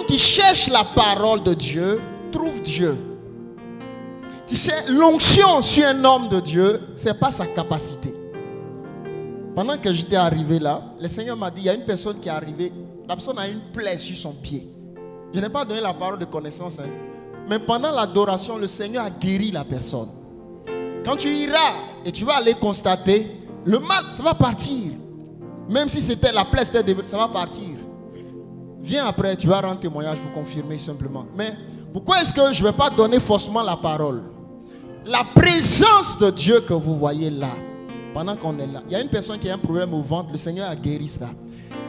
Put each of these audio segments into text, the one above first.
L'homme qui cherche la parole de Dieu trouve Dieu. Tu sais, l'onction sur un homme de Dieu, ce n'est pas sa capacité. Pendant que j'étais arrivé là, le Seigneur m'a dit, il y a une personne qui est arrivée, la personne a une plaie sur son pied. Je n'ai pas donné la parole de connaissance, mais pendant l'adoration, le Seigneur a guéri la personne. Quand tu iras et tu vas aller constater, le mal, ça va partir. Même si c'était la plaie, ça va partir. Viens après, tu vas rendre témoignage pour confirmer simplement. Mais pourquoi est-ce que je ne vais pas donner faussement la parole? La présence de Dieu que vous voyez là, pendant qu'on est là, il y a une personne qui a un problème au ventre, le Seigneur a guéri ça.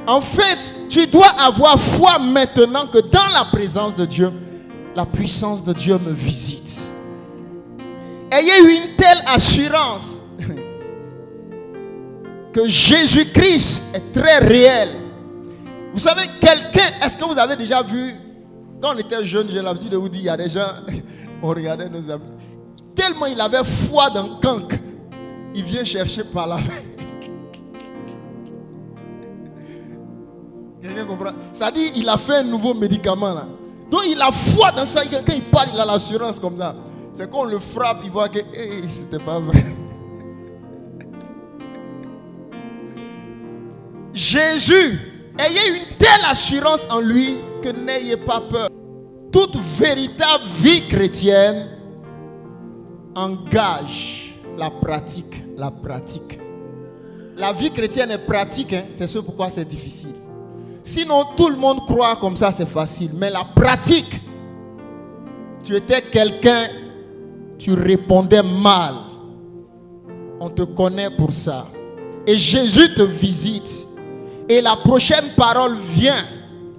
En fait, tu dois avoir foi maintenant que dans la présence de Dieu, la puissance de Dieu me visite. Ayez une telle assurance que Jésus-Christ est très réel. Vous savez, quelqu'un, est-ce que vous avez déjà vu, quand on était jeune, j'ai l'habitude de vous dire, il y a des gens, on regardait nos amis, tellement il avait foi dans Kank, il vient chercher par là. Quelqu'un comprend? Ça dit, il a fait un nouveau médicament là. Donc il a foi dans ça. Quand il parle, il a l'assurance comme ça. C'est qu'on le frappe, il voit que c'était pas vrai. Jésus, ayez une telle assurance en lui que n'ayez pas peur. Toute véritable vie chrétienne engage la pratique. La pratique. La vie chrétienne est pratique, c'est ce pourquoi c'est difficile. Sinon, tout le monde croit comme ça, c'est facile. Mais la pratique, tu étais quelqu'un, tu répondais mal. On te connaît pour ça. Et Jésus te visite. Et la prochaine parole vient.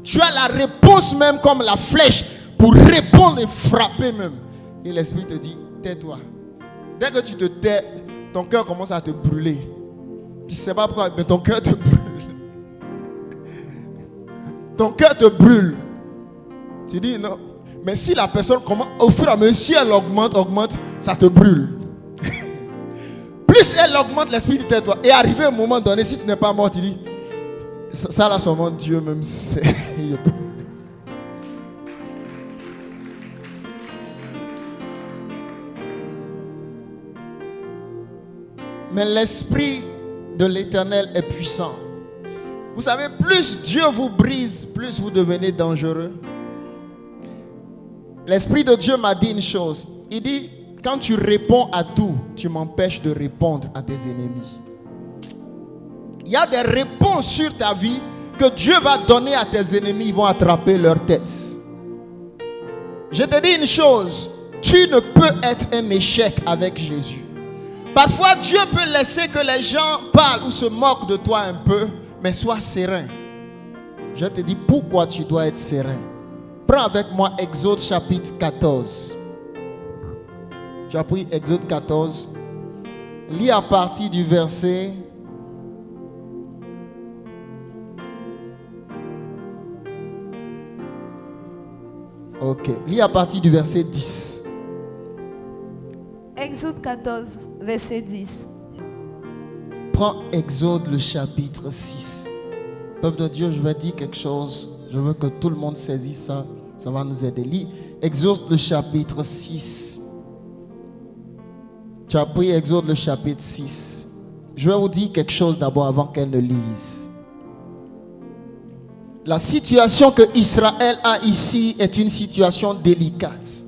Tu as la réponse même comme la flèche pour répondre et frapper même. Et l'Esprit te dit, tais-toi. Dès que tu te tais, ton cœur commence à te brûler. Tu ne sais pas pourquoi, mais ton cœur te brûle. Ton cœur te brûle. Tu dis non. Mais si la personne commence, au fur et à mesure, si elle augmente, ça te brûle. Plus elle augmente, l'esprit dit tais-toi. Et arrivé un moment donné, si tu n'es pas mort, tu dis, ça là seulement Dieu même sait. Mais l'esprit de l'Éternel est puissant. Vous savez, plus Dieu vous brise, plus vous devenez dangereux. L'Esprit de Dieu m'a dit une chose. Il dit, quand tu réponds à tout, tu m'empêches de répondre à tes ennemis. Il y a des réponses sur ta vie que Dieu va donner à tes ennemis. Ils vont attraper leur tête. Je te dis une chose. Tu ne peux être un échec avec Jésus. Parfois, Dieu peut laisser que les gens parlent ou se moquent de toi un peu. Mais sois serein. Je te dis pourquoi tu dois être serein. Prends avec moi Exode chapitre 14. Tu as pris Exode 14. Lis à partir du verset. Ok. Lis à partir du verset 10. Exode 14, verset 10. Prends Exode le chapitre 6. Peuple de Dieu, je vais dire quelque chose. Je veux que tout le monde saisisse ça. Ça va nous aider. Lis Exode le chapitre 6. Tu as pris Exode le chapitre 6. Je vais vous dire quelque chose d'abord avant qu'elle ne lise. La situation que Israël a ici est une situation délicate.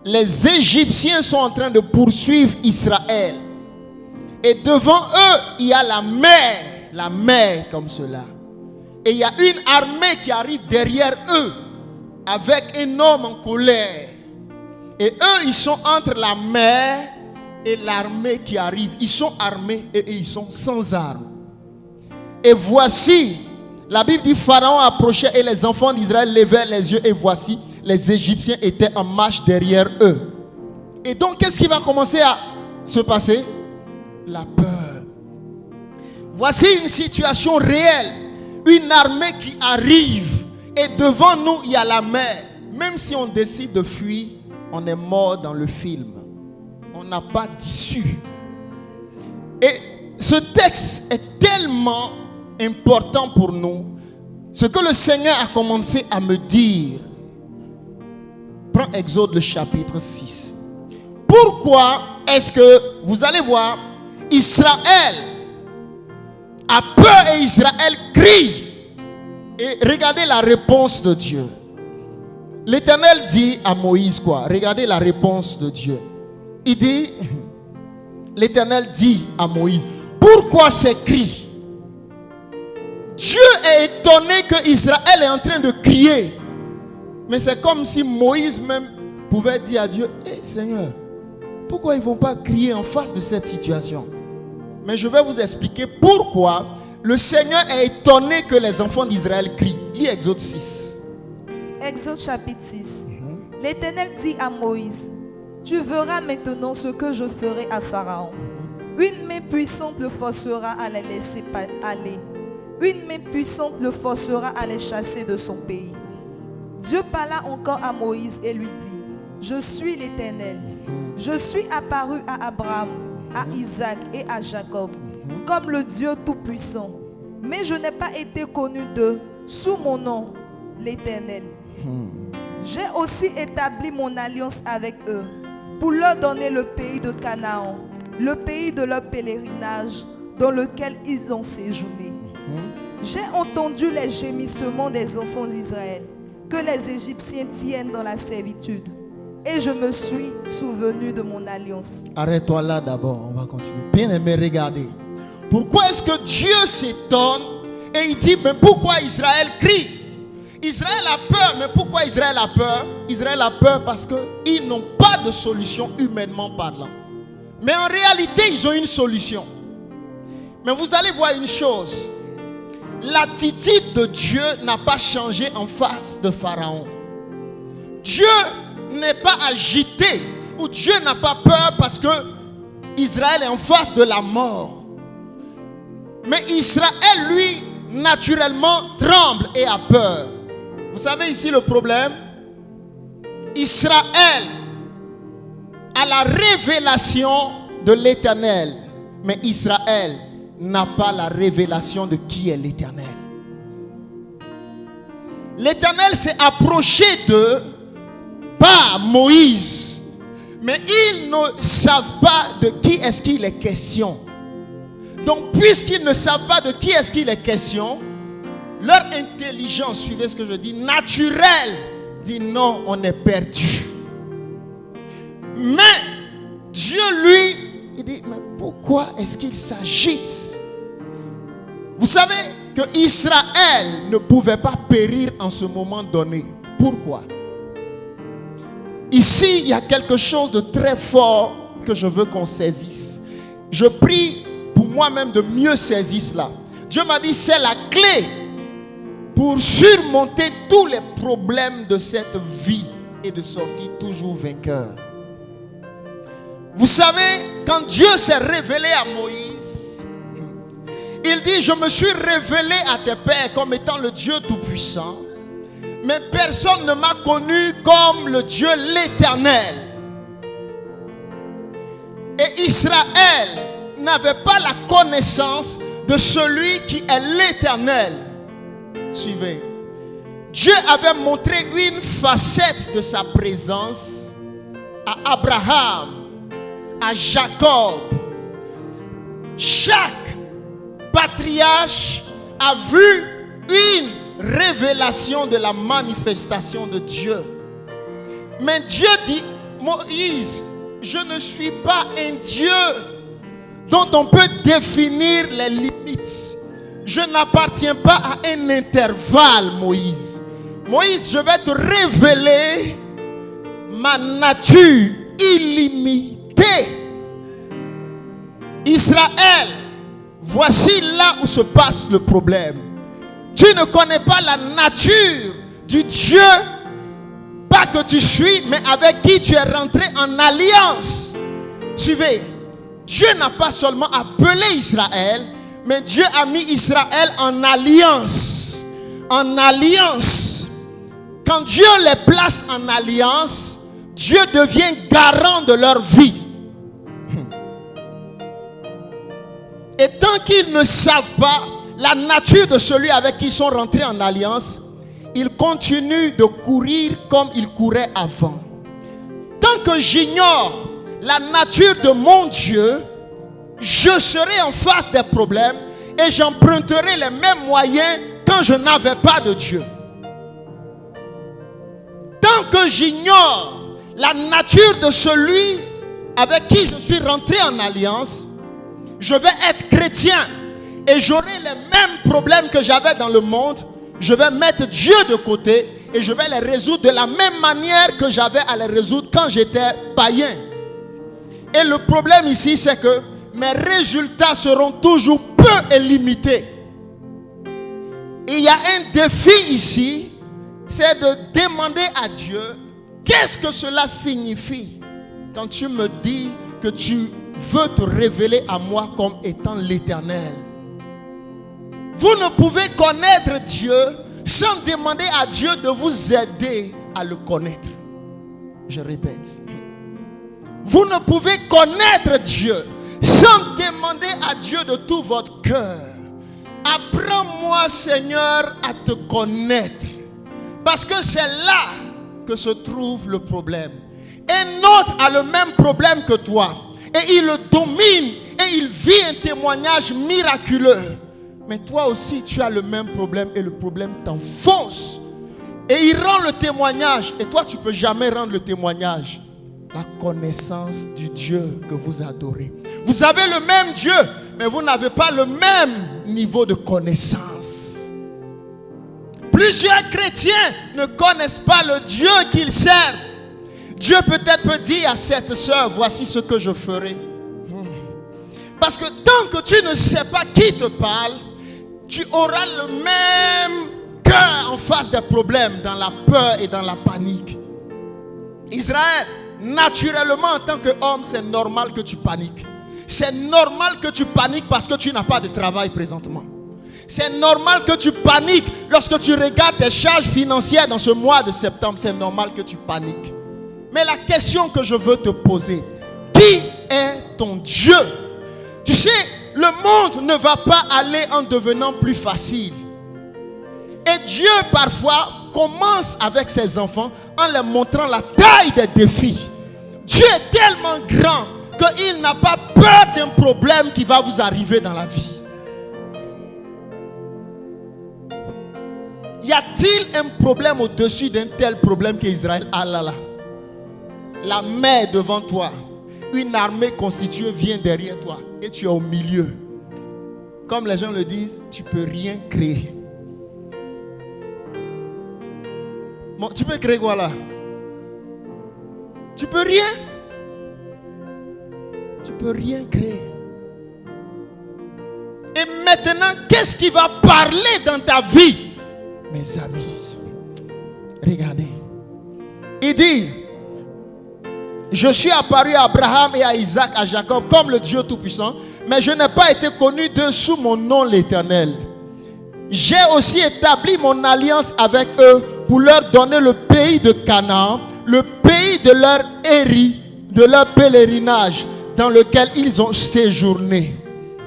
Les Égyptiens sont en train de poursuivre Israël. Et devant eux, il y a la mer comme cela. Et il y a une armée qui arrive derrière eux avec un homme en colère. Et eux, ils sont entre la mer et l'armée qui arrive. Ils sont armés et ils sont sans armes. Et voici, la Bible dit, Pharaon approchait et les enfants d'Israël levèrent les yeux et voici, les Égyptiens étaient en marche derrière eux. Et donc, qu'est-ce qui va commencer à se passer? La peur. Voici une situation réelle. Une armée qui arrive et devant nous, il y a la mer. Même si on décide de fuir, on est mort dans le film. On n'a pas d'issue. Et ce texte est tellement important pour nous. Ce que le Seigneur a commencé à me dire. Prends Exode le chapitre 6. Pourquoi est-ce que, vous allez voir, Israël a peur et Israël crie? Et regardez la réponse de Dieu. L'Éternel dit à Moïse quoi? Regardez la réponse de Dieu. Il dit, l'Éternel dit à Moïse, pourquoi ces cris? Dieu est étonné que Israël est en train de crier. Mais c'est comme si Moïse même pouvait dire à Dieu, Seigneur, pourquoi ils ne vont pas crier en face de cette situation? Mais je vais vous expliquer pourquoi le Seigneur est étonné que les enfants d'Israël crient. Lis Exode 6. Exode chapitre 6. L'Éternel dit à Moïse, tu verras maintenant ce que je ferai à Pharaon. Une main puissante le forcera à les laisser aller. Une main puissante le forcera à les chasser de son pays. Dieu parla encore à Moïse et lui dit, je suis l'Éternel. Je suis apparu à Abraham, à Isaac et à Jacob, comme le Dieu Tout-Puissant. Mais je n'ai pas été connu d'eux sous mon nom, l'Éternel. J'ai aussi établi mon alliance avec eux pour leur donner le pays de Canaan, le pays de leur pèlerinage dans lequel ils ont séjourné. J'ai entendu les gémissements des enfants d'Israël que les Égyptiens tiennent dans la servitude. Et je me suis souvenu de mon alliance. Arrête-toi là d'abord, on va continuer. Bien aimé, regardez. Pourquoi est-ce que Dieu s'étonne et il dit, mais pourquoi Israël crie? Israël a peur, mais pourquoi Israël a peur? Israël a peur parce qu'ils n'ont pas de solution humainement parlant. Mais en réalité, ils ont une solution. Mais vous allez voir une chose. L'attitude de Dieu n'a pas changé en face de Pharaon. Dieu n'est pas agité ou Dieu n'a pas peur parce que Israël est en face de la mort. Mais Israël, lui, naturellement tremble et a peur. Vous savez ici le problème? Israël a la révélation de l'Éternel, mais Israël n'a pas la révélation de qui est l'Éternel. L'Éternel s'est approché d'eux par Moïse, mais ils ne savent pas de qui est-ce qu'il est question. Donc puisqu'ils ne savent pas de qui est-ce qu'il est question, leur intelligence, suivez ce que je dis, naturelle, dit non, on est perdu. Mais Dieu, lui, il dit, mais pourquoi est-ce qu'il s'agite? Vous savez que Israël ne pouvait pas périr en ce moment donné. Pourquoi? Ici, il y a quelque chose de très fort que je veux qu'on saisisse. Je prie pour moi-même de mieux saisir cela. Dieu m'a dit, c'est la clé pour surmonter tous les problèmes de cette vie et de sortir toujours vainqueur. Vous savez, quand Dieu s'est révélé à Moïse, il dit, je me suis révélé à tes pères comme étant le Dieu Tout-Puissant, mais personne ne m'a connu comme le Dieu l'Éternel. Et Israël n'avait pas la connaissance de celui qui est l'Éternel. Suivez. Dieu avait montré une facette de sa présence à Abraham, à Jacob. Chaque patriarche a vu une révélation de la manifestation de Dieu. Mais Dieu dit, Moïse, je ne suis pas un Dieu dont on peut définir les limites. Je n'appartiens pas à un intervalle, Moïse. Moïse, je vais te révéler ma nature illimitée. Israël, voici là où se passe le problème. Tu ne connais pas la nature du Dieu, pas que tu suis, mais avec qui tu es rentré en alliance. Suivez, Dieu n'a pas seulement appelé Israël, mais Dieu a mis Israël en alliance. En alliance. Quand Dieu les place en alliance, Dieu devient garant de leur vie. Et tant qu'ils ne savent pas, la nature de celui avec qui ils sont rentrés en alliance, ils continuent de courir comme ils couraient avant. Tant que j'ignore la nature de mon Dieu, je serai en face des problèmes et j'emprunterai les mêmes moyens quand je n'avais pas de Dieu. Tant que j'ignore la nature de celui avec qui je suis rentré en alliance, je vais être chrétien et j'aurai les mêmes problèmes que j'avais dans le monde. Je vais mettre Dieu de côté et je vais les résoudre de la même manière que j'avais à les résoudre quand j'étais païen. Et le problème ici, c'est que mes résultats seront toujours peu et limités. Il y a un défi ici, c'est de demander à Dieu, qu'est-ce que cela signifie quand tu me dis que tu veux te révéler à moi comme étant l'Éternel. Vous ne pouvez connaître Dieu sans demander à Dieu de vous aider à le connaître. Je répète. Vous ne pouvez connaître Dieu sans demander à Dieu de tout votre cœur. Apprends-moi, Seigneur, à te connaître. Parce que c'est là que se trouve le problème. Un autre a le même problème que toi. Et il le domine. Et il vit un témoignage miraculeux. Mais toi aussi, tu as le même problème. Et le problème t'enfonce. Et il rend le témoignage. Et toi, tu ne peux jamais rendre le témoignage. La connaissance du Dieu que vous adorez. Vous avez le même Dieu, mais vous n'avez pas le même niveau de connaissance. Plusieurs chrétiens ne connaissent pas le Dieu qu'ils servent. Dieu peut-être peut dire à cette sœur, voici ce que je ferai. Parce que tant que tu ne sais pas qui te parle, tu auras le même cœur en face des problèmes, dans la peur et dans la panique. Israël, naturellement en tant qu'homme, c'est normal que tu paniques. C'est normal que tu paniques parce que tu n'as pas de travail présentement. C'est normal que tu paniques lorsque tu regardes tes charges financières dans ce mois de septembre. C'est normal que tu paniques. Mais la question que je veux te poser, qui est ton Dieu? Tu sais, le monde ne va pas aller en devenant plus facile. Et Dieu parfois commence avec ses enfants en leur montrant la taille des défis. Dieu est tellement grand qu'il n'a pas peur d'un problème qui va vous arriver dans la vie. Y a-t-il un problème au-dessus d'un tel problème qu'Israël a là? La mer devant toi, une armée constituée vient derrière toi et tu es au milieu. Comme les gens le disent, tu ne peux rien créer. Bon, tu peux créer quoi là? Tu peux rien. Tu peux rien créer. Et maintenant, qu'est-ce qui va parler dans ta vie? Mes amis, regardez. Il dit, je suis apparu à Abraham et à Isaac, à Jacob, comme le Dieu Tout-Puissant, mais je n'ai pas été connu d'eux sous mon nom l'Éternel. J'ai aussi établi mon alliance avec eux pour leur donner le pays de Canaan, le pays de leur héri, de leur pèlerinage, dans lequel ils ont séjourné.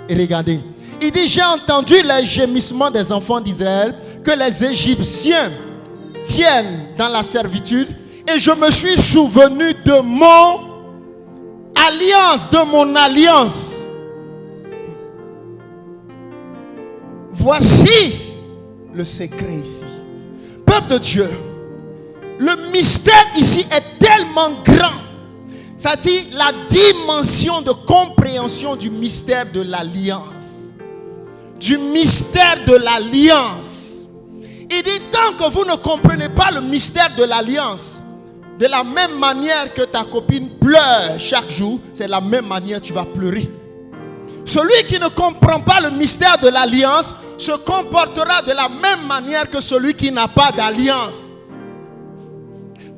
Et regardez, il dit, j'ai entendu les gémissements des enfants d'Israël que les Égyptiens tiennent dans la servitude, et je me suis souvenu de mon alliance, Voici le secret ici. Peuple de Dieu, le mystère ici est tellement grand. Ça dit la dimension de compréhension du mystère de l'alliance. Du mystère de l'alliance. Il dit, tant que vous ne comprenez pas le mystère de l'alliance, de la même manière que ta copine pleure chaque jour, c'est la même manière que tu vas pleurer. Celui qui ne comprend pas le mystère de l'alliance se comportera de la même manière que celui qui n'a pas d'alliance.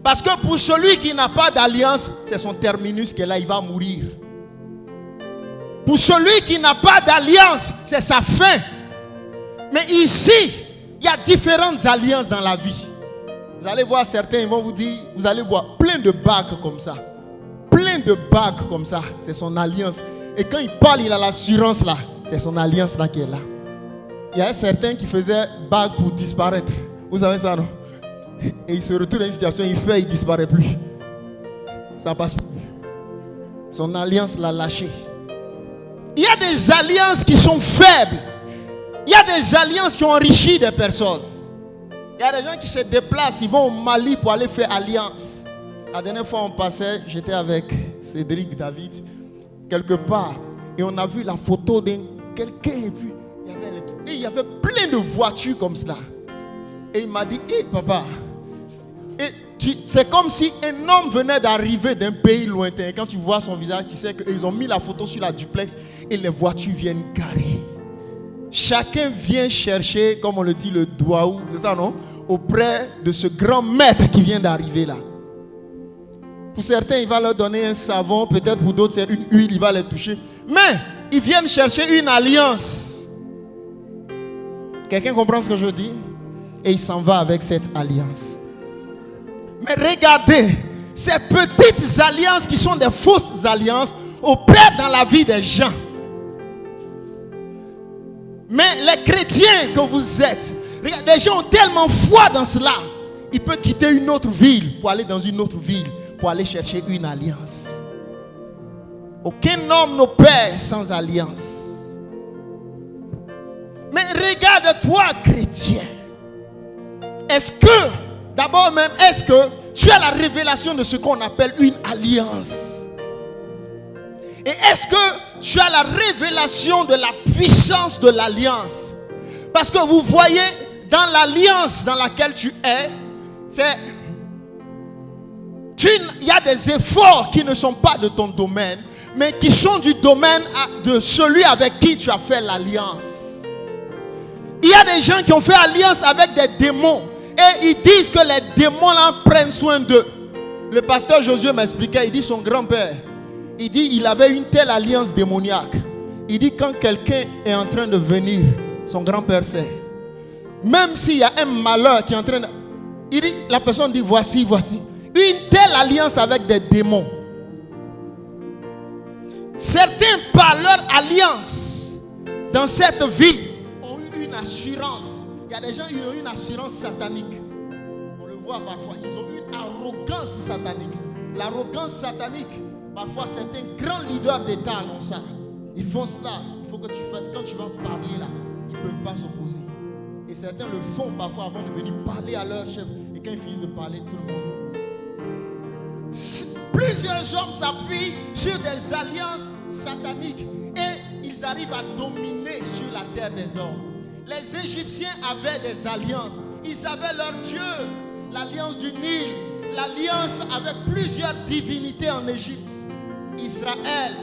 Parce que pour celui qui n'a pas d'alliance, c'est son terminus qui est là, il va mourir. Pour celui qui n'a pas d'alliance, c'est sa fin. Mais ici, il y a différentes alliances dans la vie. Vous allez voir certains, ils vont vous dire, vous allez voir plein de bagues comme ça. Plein de bagues comme ça, c'est son alliance. Et quand il parle, il a l'assurance là. C'est son alliance là qui est là. Il y a certains qui faisaient bague pour disparaître. Vous savez ça, non? Et il se retrouve dans une situation, il fait, il ne disparaît plus. Ça ne passe plus. Son alliance l'a lâché. Il y a des alliances qui sont faibles. Il y a des alliances qui ont enrichi des personnes. Il y a des gens qui se déplacent, ils vont au Mali pour aller faire alliance. La dernière fois on passait, j'étais avec Cédric, David, quelque part. Et on a vu la photo de quelqu'un. Et puis il y avait plein de voitures comme cela. Et il m'a dit, hé papa, c'est comme si un homme venait d'arriver d'un pays lointain. Et quand tu vois son visage, tu sais qu'ils ont mis la photo sur la duplex et les voitures viennent garer. Chacun vient chercher, comme on le dit, le doigt, c'est ça non? Auprès de ce grand maître qui vient d'arriver là. Pour certains, il va leur donner un savon, peut-être pour d'autres, c'est une huile, il va les toucher. Mais ils viennent chercher une alliance. Quelqu'un comprend ce que je dis? Et il s'en va avec cette alliance. Mais regardez, ces petites alliances qui sont des fausses alliances opèrent dans la vie des gens. Mais les chrétiens que vous êtes, regardez, les gens ont tellement foi dans cela. Ils peuvent quitter une autre ville pour aller dans une autre ville, pour aller chercher une alliance. Aucun homme n'opère sans alliance. Mais regarde-toi, chrétien. Est-ce que, d'abord même, est-ce que tu as la révélation de ce qu'on appelle une alliance? Et est-ce que tu as la révélation de la puissance de l'alliance? Parce que vous voyez, dans l'alliance dans laquelle tu es, il y a des efforts qui ne sont pas de ton domaine, mais qui sont du domaine de celui avec qui tu as fait l'alliance. Il y a des gens qui ont fait alliance avec des démons et ils disent que les démons là prennent soin d'eux. Le pasteur Josué m'expliquait, il dit son grand-père, il dit il avait une telle alliance démoniaque. Il dit quand quelqu'un est en train de venir, son grand-père sait. Même s'il y a un malheur qui est en train de... Il dit, la personne dit voici. Une telle alliance avec des démons. Certains par leur alliance dans cette vie ont eu une assurance. Il y a des gens qui ont eu une assurance satanique. On le voit parfois. Ils ont eu une arrogance satanique. L'arrogance satanique, parfois certains grands leaders d'État ont ça. Ils font cela. Il faut que tu fasses. Quand tu vas parler là, ils ne peuvent pas s'opposer. Et certains le font parfois avant de venir parler à leur chef. Et quand ils finissent de parler, tout le monde. Plusieurs hommes s'appuient sur des alliances sataniques. Et ils arrivent à dominer sur la terre des hommes. Les Égyptiens avaient des alliances. Ils avaient leur Dieu. L'alliance du Nil. L'alliance avec plusieurs divinités en Égypte. Israël.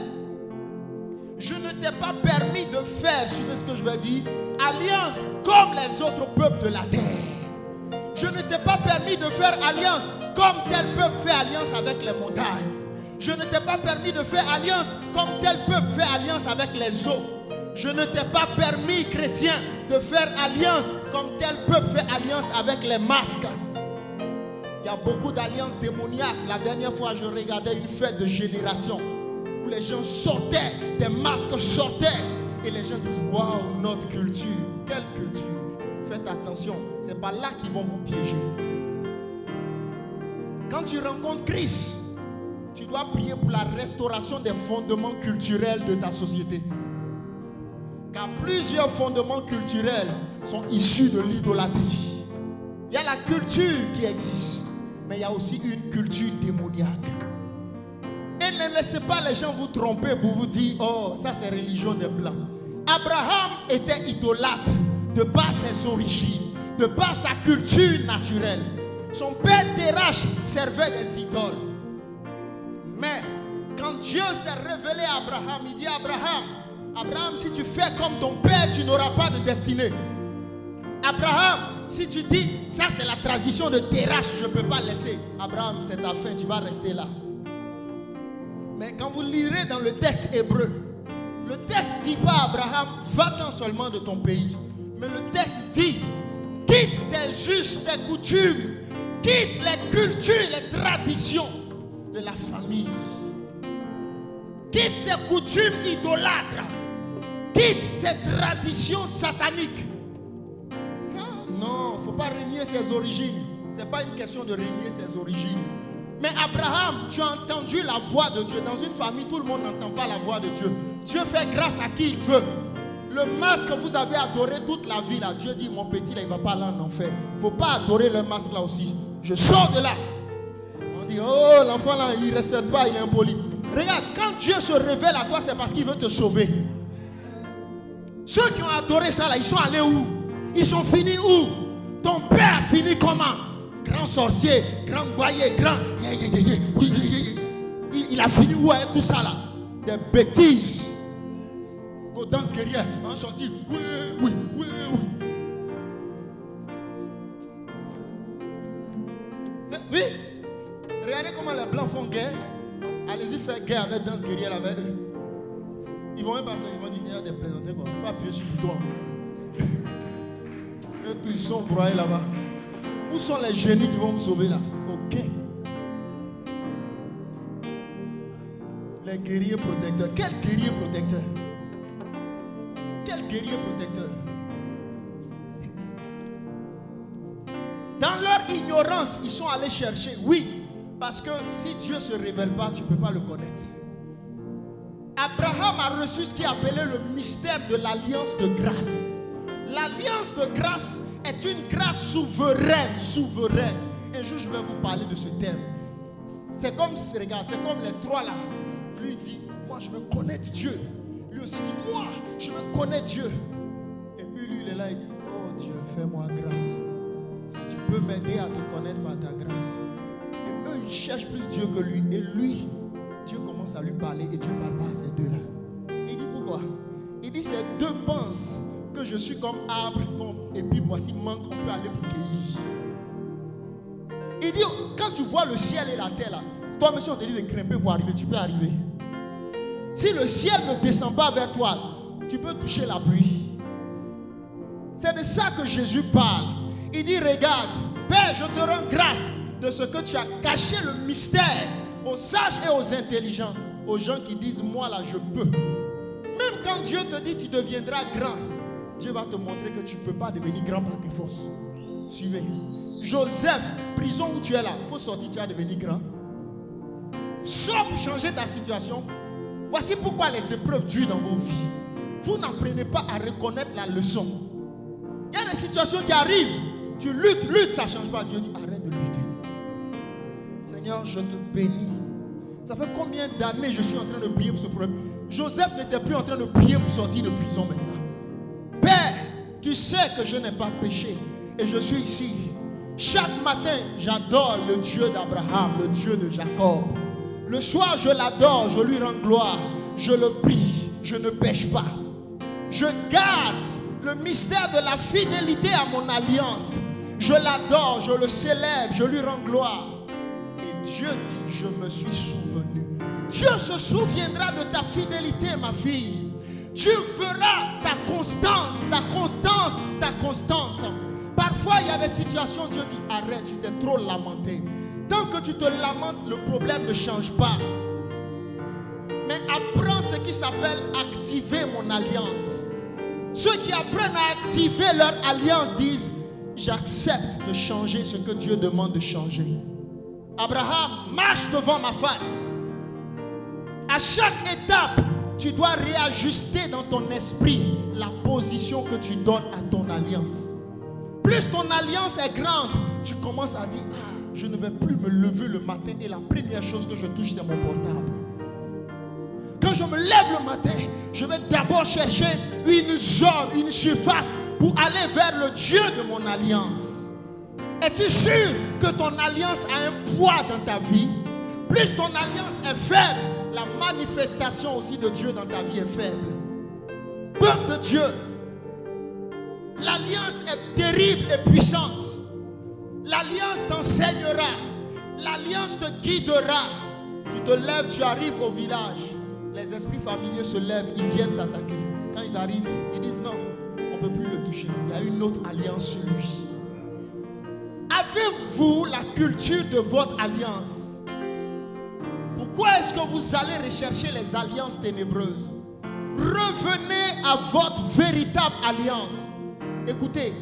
Je ne t'ai pas permis de faire, suivez ce que je vais dire, alliance comme les autres peuples de la terre. Je ne t'ai pas permis de faire alliance comme tel peuple fait alliance avec les montagnes. Je ne t'ai pas permis de faire alliance comme tel peuple fait alliance avec les eaux. Je ne t'ai pas permis, chrétien, de faire alliance comme tel peuple fait alliance avec les masques. Il y a beaucoup d'alliances démoniaques. La dernière fois, je regardais une fête de génération où les gens sortaient, des masques sortaient. Et les gens disent, waouh, notre culture. Quelle culture? Faites attention, ce n'est pas là qu'ils vont vous piéger. Quand tu rencontres Christ, tu dois prier pour la restauration des fondements culturels de ta société. Car plusieurs fondements culturels sont issus de l'idolâtrie. Il y a la culture qui existe, mais il y a aussi une culture démoniaque. Et ne laissez pas les gens vous tromper pour vous dire, oh, ça c'est religion des Blancs. Abraham était idolâtre de par ses origines, de par sa culture naturelle. Son père Terach servait des idoles. Mais quand Dieu s'est révélé à Abraham, il dit à Abraham, Abraham, si tu fais comme ton père, tu n'auras pas de destinée. Abraham, si tu dis, ça c'est la tradition de Terach, je ne peux pas laisser. Abraham, c'est ta fin, tu vas rester là. Mais quand vous lirez dans le texte hébreu, le texte dit pas à Abraham, va-t'en seulement de ton pays. Mais le texte dit, quitte tes us, tes coutumes, quitte les cultures, les traditions de la famille. Quitte ces coutumes idolâtres. Quitte ces traditions sataniques. il ne faut pas renier ses origines. Ce n'est pas une question de renier ses origines. Mais Abraham, tu as entendu la voix de Dieu. Dans une famille, tout le monde n'entend pas la voix de Dieu. Dieu fait grâce à qui il veut. Le masque que vous avez adoré toute la vie, là, Dieu dit, mon petit, là, il ne va pas aller en enfer. Il ne faut pas adorer le masque là aussi. Je sors de là. On dit, oh, l'enfant là, il ne respecte pas, il est impoli. Regarde, quand Dieu se révèle à toi, c'est parce qu'il veut te sauver. Ceux qui ont adoré ça là, ils sont allés où? Ils sont finis où? Ton père a fini comment? Grand sorcier, grand boyer, grand... Il a fini où avec tout ça là? Des bêtises. Qu'on danse guerrière, on sortit. Oui. Oui. Regardez comment les blancs font guerre. Allez-y faire guerre avec danse guerrière avec eux. Ils vont même pas faire, ils vont dire, il y a des plaisanteries quoi. Il faut appuyer sur le bouton. Et tous ils sont broyés là-bas. Où sont les génies qui vont vous sauver là? Ok. Les guerriers protecteurs. Quel guerrier protecteur? Quel guerrier protecteur? Dans leur ignorance, ils sont allés chercher. Oui, parce que si Dieu ne se révèle pas, tu ne peux pas le connaître. Abraham a reçu ce qui est appelé le mystère de l'alliance de grâce. L'alliance de grâce est une grâce souveraine, souveraine. Un jour, je vais vous parler de ce thème. C'est comme, regarde, c'est comme les trois là. Lui dit, moi je veux connaître Dieu. Lui aussi dit, moi je veux connaître Dieu. Et puis lui, il est là, il dit, oh Dieu, fais-moi grâce. Si tu peux m'aider à te connaître par ta grâce. Et eux, ils cherchent plus Dieu que lui. Et lui, Dieu commence à lui parler. Et Dieu parle pas à ces deux-là. Il dit, pourquoi? Il dit, ces deux pensent que je suis comme arbre, et puis moi, s'il manque, on peut aller pour cueillir. Il dit, quand tu vois le ciel et la terre là, toi, monsieur, on te dit de grimper pour arriver, tu peux arriver. Si le ciel ne descend pas vers toi, tu peux toucher la pluie. C'est de ça que Jésus parle. Il dit, regarde, Père, je te rends grâce de ce que tu as caché le mystère aux sages et aux intelligents, aux gens qui disent, moi là, je peux. Même quand Dieu te dit, tu deviendras grand, Dieu va te montrer que tu ne peux pas devenir grand par tes forces. Suivez. Joseph, prison où tu es là, il faut sortir, tu vas devenir grand. Sors pour changer ta situation. Voici pourquoi les épreuves durent dans vos vies. Vous n'apprenez pas à reconnaître la leçon. Il y a des situations qui arrivent. Tu luttes, ça ne change pas. Dieu dit, arrête de lutter. Seigneur, je te bénis. Ça fait combien d'années je suis en train de prier pour ce problème? Joseph n'était plus en train de prier pour sortir de prison maintenant. Père, tu sais que je n'ai pas péché et je suis ici. Chaque matin, j'adore le Dieu d'Abraham, le Dieu de Jacob. Le soir, je l'adore, je lui rends gloire. Je le prie, je ne pêche pas. Je garde le mystère de la fidélité à mon alliance. Je l'adore, je le célèbre, je lui rends gloire. Et Dieu dit, je me suis souvenu. Dieu se souviendra de ta fidélité, ma fille. Tu feras ta constance, ta constance, ta constance. Parfois, il y a des situations, Dieu dit, arrête, tu t'es trop lamenté. Tant que tu te lamentes, le problème ne change pas. Mais apprends ce qui s'appelle activer mon alliance. Ceux qui apprennent à activer leur alliance disent, j'accepte de changer ce que Dieu demande de changer. Abraham, marche devant ma face. À chaque étape, tu dois réajuster dans ton esprit la position que tu donnes à ton alliance. Plus ton alliance est grande, tu commences à dire, je ne vais plus me lever le matin et la première chose que je touche, c'est mon portable. Quand je me lève le matin, je vais d'abord chercher une zone, une surface pour aller vers le Dieu de mon alliance. Es-tu sûr que ton alliance a un poids dans ta vie? Plus ton alliance est faible, la manifestation aussi de Dieu dans ta vie est faible. Peuple de Dieu, l'alliance est terrible et puissante. L'alliance t'enseignera. L'alliance te guidera. Tu te lèves, tu arrives au village. Les esprits familiers se lèvent, ils viennent t'attaquer. Quand ils arrivent, ils disent non, on ne peut plus le toucher. Il y a une autre alliance sur lui. Avez-vous la culture de votre alliance? Pourquoi est-ce que vous allez rechercher les alliances ténébreuses? Revenez à votre véritable alliance. Écoutez,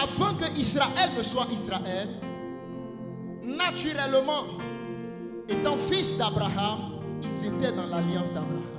avant que Israël ne soit Israël, naturellement, étant fils d'Abraham, ils étaient dans l'alliance d'Abraham.